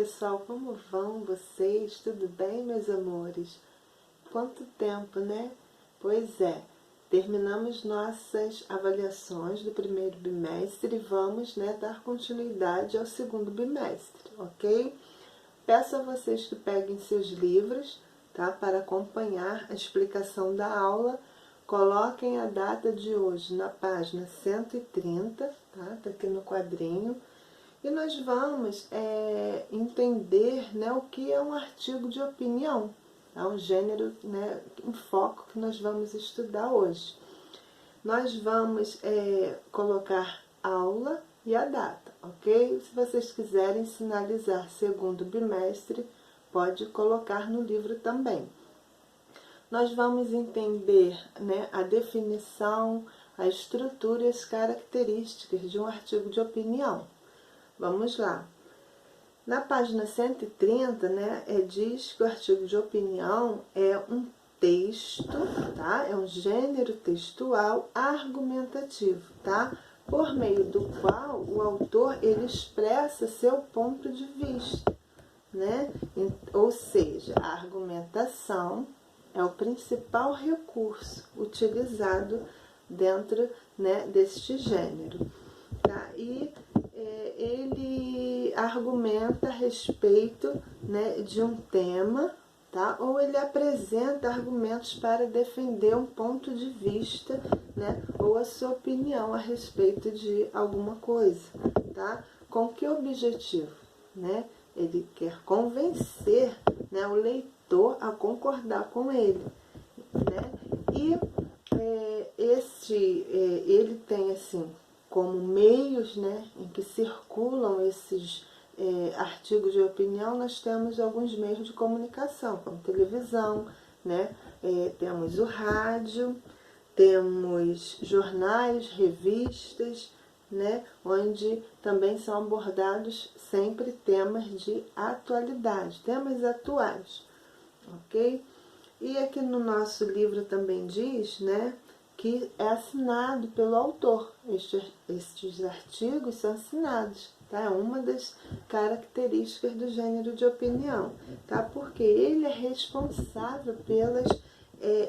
pessoal, como vão vocês? Tudo bem, meus amores? Quanto tempo, né? Pois é, terminamos nossas avaliações do primeiro bimestre e vamos, dar continuidade ao segundo bimestre, ok? Peço a vocês que peguem seus livros, tá? Para acompanhar a explicação da aula. Coloquem a data de hoje na página 130, tá? Tá aqui no quadrinho. E nós vamos entender, o que é um artigo de opinião. É um gênero, em foco que nós vamos estudar hoje. Nós vamos colocar aula e a data, ok? Se vocês quiserem sinalizar segundo bimestre, pode colocar no livro também. Nós vamos entender a definição, a estrutura e as características de um artigo de opinião. Vamos lá. Na página 130, diz que o artigo de opinião é um texto, tá? É um gênero textual argumentativo, tá? Por meio do qual o autor ele expressa seu ponto de vista, Ou seja, a argumentação é o principal recurso utilizado dentro, deste gênero, tá? E ele argumenta a respeito, de um tema, tá? Ou ele apresenta argumentos para defender um ponto de vista, ou a sua opinião a respeito de alguma coisa, tá? Com que objetivo, Ele quer convencer, o leitor a concordar com ele, E ele tem assim como meios, em que circulam esses artigos de opinião. Nós temos alguns meios de comunicação, como televisão, temos o rádio, temos jornais, revistas, onde também são abordados sempre temas de atualidade, temas atuais, ok? E aqui no nosso livro também diz, que é assinado pelo autor. Estes artigos são assinados, tá? É uma das características do gênero de opinião, tá? Porque ele é responsável pelas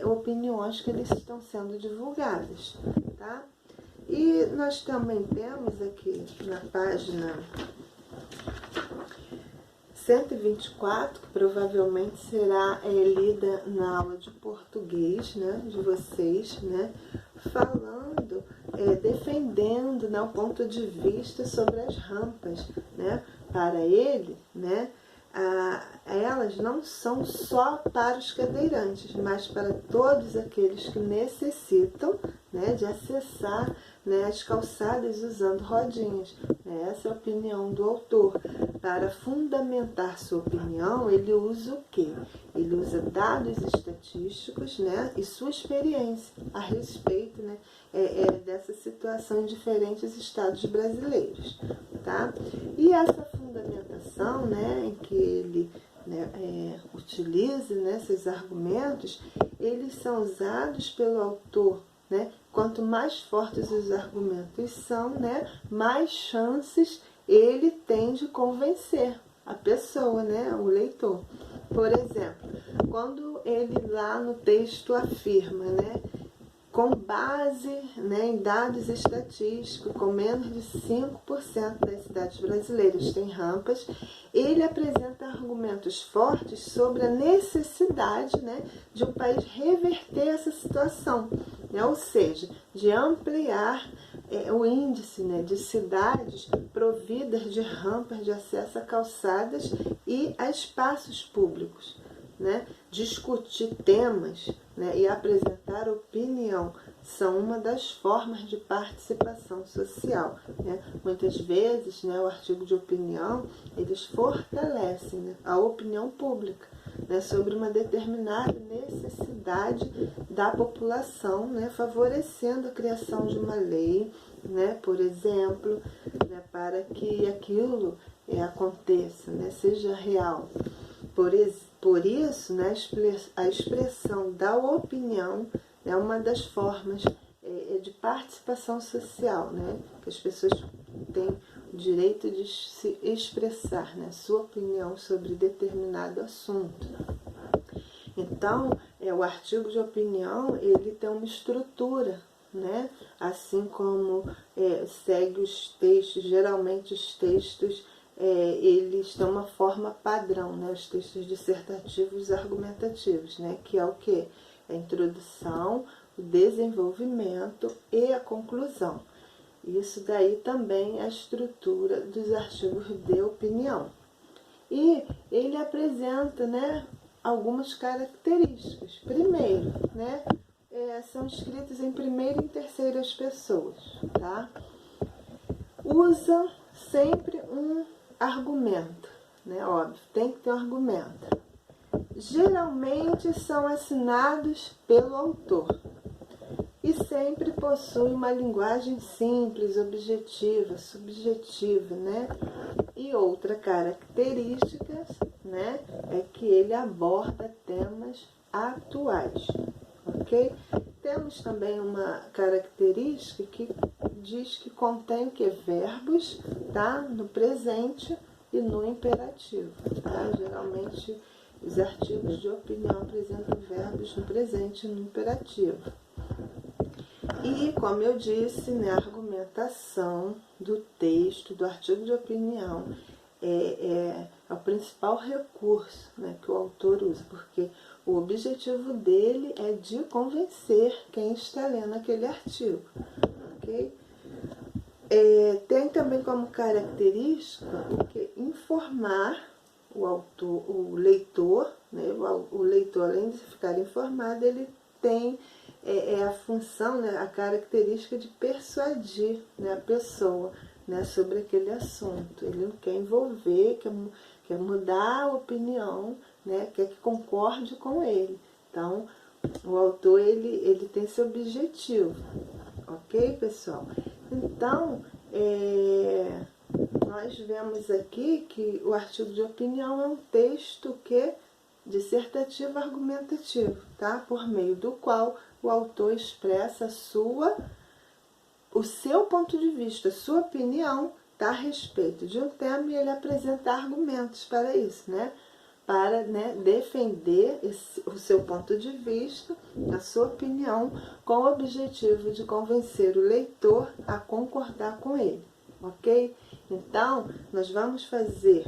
opiniões que eles estão sendo divulgadas, tá? E nós também temos aqui na página 124, que provavelmente será lida na aula de português, de vocês, falando, defendendo o ponto de vista sobre as rampas, Para ele, elas não são só para os cadeirantes, mas para todos aqueles que necessitam, de acessar, as calçadas usando rodinhas. Essa é a opinião do autor. Para fundamentar sua opinião, ele usa o quê? Ele usa dados estatísticos, e sua experiência a respeito, dessa situação em diferentes estados brasileiros, tá? E essa fundamentação, em que ele utiliza esses argumentos, eles são usados pelo autor. Quanto mais fortes os argumentos são, mais chances ele tem de convencer a pessoa, o leitor. Por exemplo, quando ele lá no texto afirma, com base em dados estatísticos, com menos de 5% das cidades brasileiras têm rampas, ele apresenta argumentos fortes sobre a necessidade de um país reverter essa situação, ou seja, de ampliar o índice de cidades providas de rampas de acesso a calçadas e a espaços públicos. Discutir temas e apresentar opinião são uma das formas de participação social. Muitas vezes, o artigo de opinião, eles fortalecem a opinião pública sobre uma determinada necessidade da população, favorecendo a criação de uma lei, por exemplo, para que aquilo aconteça, seja real. Por isso, a expressão da opinião é uma das formas de participação social, que as pessoas têm o direito de se expressar, né, sua opinião sobre determinado assunto. Então, o artigo de opinião, ele tem uma estrutura, né? Assim como segue os textos, geralmente os textos, eles têm uma forma padrão, né? Os textos dissertativos e argumentativos, né? Que é o quê? A introdução, o desenvolvimento e a conclusão. Isso daí também é a estrutura dos artigos de opinião. E ele apresenta, né, algumas características. Primeiro, né, são escritos em primeira e em terceiras pessoas, tá? Usa sempre um argumento, né? Óbvio, tem que ter um argumento. Geralmente são assinados pelo autor e sempre possuem uma linguagem simples, objetiva, subjetiva, né? E outra característica, né, é que ele aborda temas atuais, ok? Temos também uma característica que diz que contém o que? Verbos, tá? No presente e no imperativo, tá? Geralmente os artigos de opinião apresentam verbos no presente e no imperativo. E, como eu disse, né, a argumentação do texto, do artigo de opinião, é o principal recurso, né, que o autor usa, porque o objetivo dele é de convencer quem está lendo aquele artigo. Okay? Tem também como característica informar o autor, o leitor, né, o leitor, além de ficar informado, ele tem a função, né, a característica de persuadir, né, a pessoa, né, sobre aquele assunto. Ele não quer envolver, quer mudar a opinião, né, quer que concorde com ele. Então, o autor ele tem esse objetivo, ok, pessoal? Então, nós vemos aqui que o artigo de opinião é um texto dissertativo argumentativo, tá? Por meio do qual o autor expressa o seu ponto de vista, sua opinião, tá, a respeito de um tema, e ele apresenta argumentos para isso, né? Para, né, defender o seu ponto de vista, a sua opinião, com o objetivo de convencer o leitor a concordar com ele, ok? Então, nós vamos fazer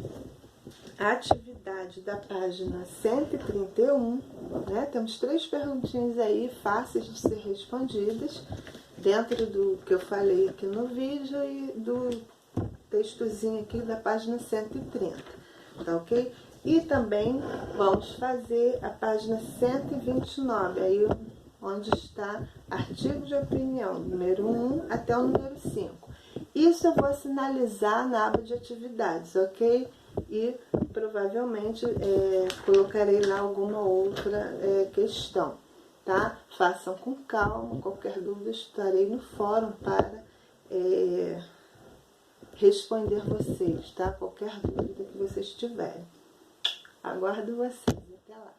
a atividade da página 131, né? Temos 3 perguntinhas aí fáceis de ser respondidas, dentro do que eu falei aqui no vídeo e do textozinho aqui da página 130, tá ok? E também vamos fazer a página 129, aí onde está artigo de opinião, número 1 até o número 5. Isso eu vou sinalizar na aba de atividades, ok? E provavelmente colocarei lá alguma outra questão, tá? Façam com calma, qualquer dúvida estarei no fórum para responder vocês, tá? Qualquer dúvida que vocês tiverem. Aguardo vocês. Até lá.